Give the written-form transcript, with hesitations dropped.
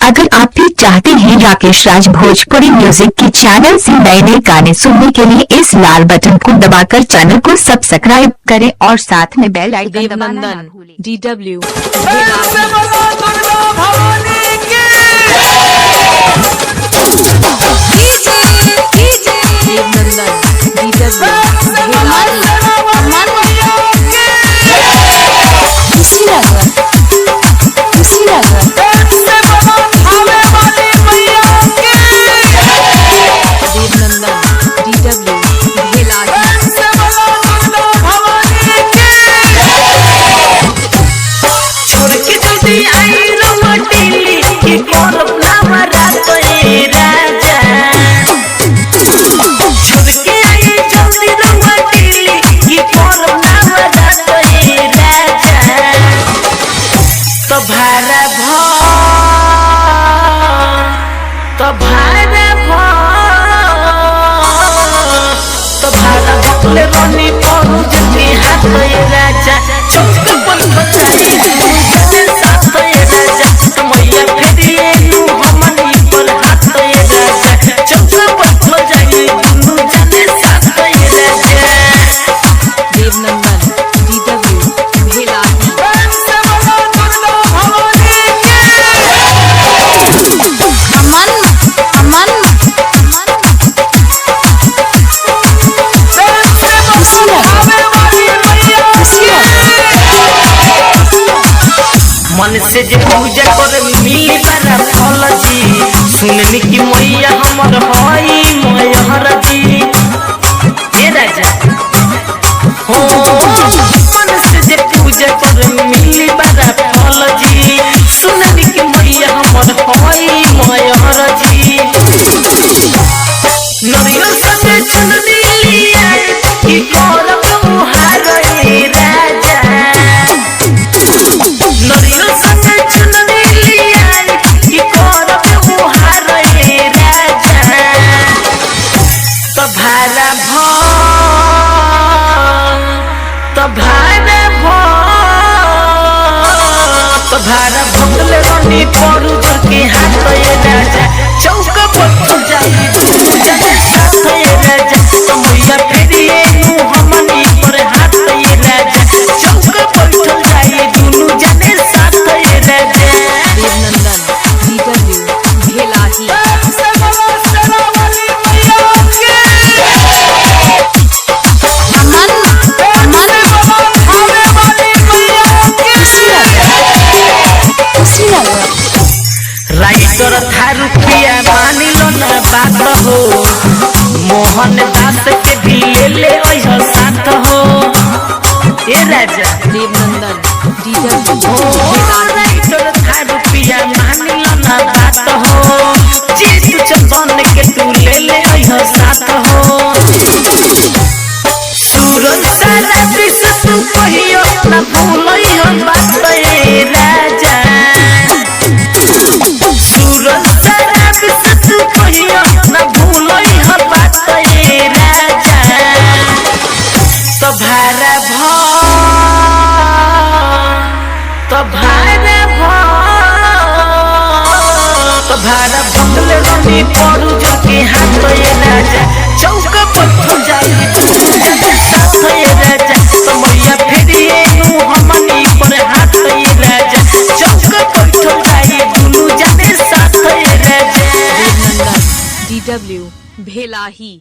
अगर आप भी चाहते हैं राकेश राज भोजपुरी म्यूजिक के चैनल से नए नए गाने सुनने के लिए इस लाल बटन को दबाकर चैनल को सब्सक्राइब करें और साथ में बेल आइकन दबाना ना भूलें। DW मन से जे पूजा कर मिली बड़ा फल जी। सुननी की मैया हमर हई मैहर जी। ए राजा हो मन से जे पूजा कर मिली बड़ा फल जी। सुननी की मैया हमर हई मैहर जी। नरियल संगे चुनरी लिया की करब मुहार रे राजा। नरियल संगे चुनरी लिया की करब मुहार रे राजा। तो भारा भगल रनी पड़ू जल के हाथ ये राजा। चौका पर जाई जने साथ ये राजा। तो मैया फेरिए नु हमनी पर हाथ ये राजा। चौका पर जाई दुनु जने साथ ये राजा। देवनंदन DW भेलाही राइटर था रुपया मानी लो ना बात हो। मोहन दास के भी ले ओह साथ हो। ए राजा देवनंदन DW राइटर था रुपया मानी लो ना बात हो। जीत चंदन के तू ले ओह साथ हो। सूरज सारा विश्व तू कहियो ना भूलई हम बात ए राजा। सूरज सारा विश्व तू कहियो ना भूलई हम बात ए राजा। तो भारा भगल रनी पड़ू जो के हाथ ये राजा। चौका पर जाई जने साथ ये राजा। तो मैया फेरिए नु हमनी पर हाथ ये राजा। चौका पर जाई दुनु जने साथ ये राजा। देवनंदन DW भेलाही।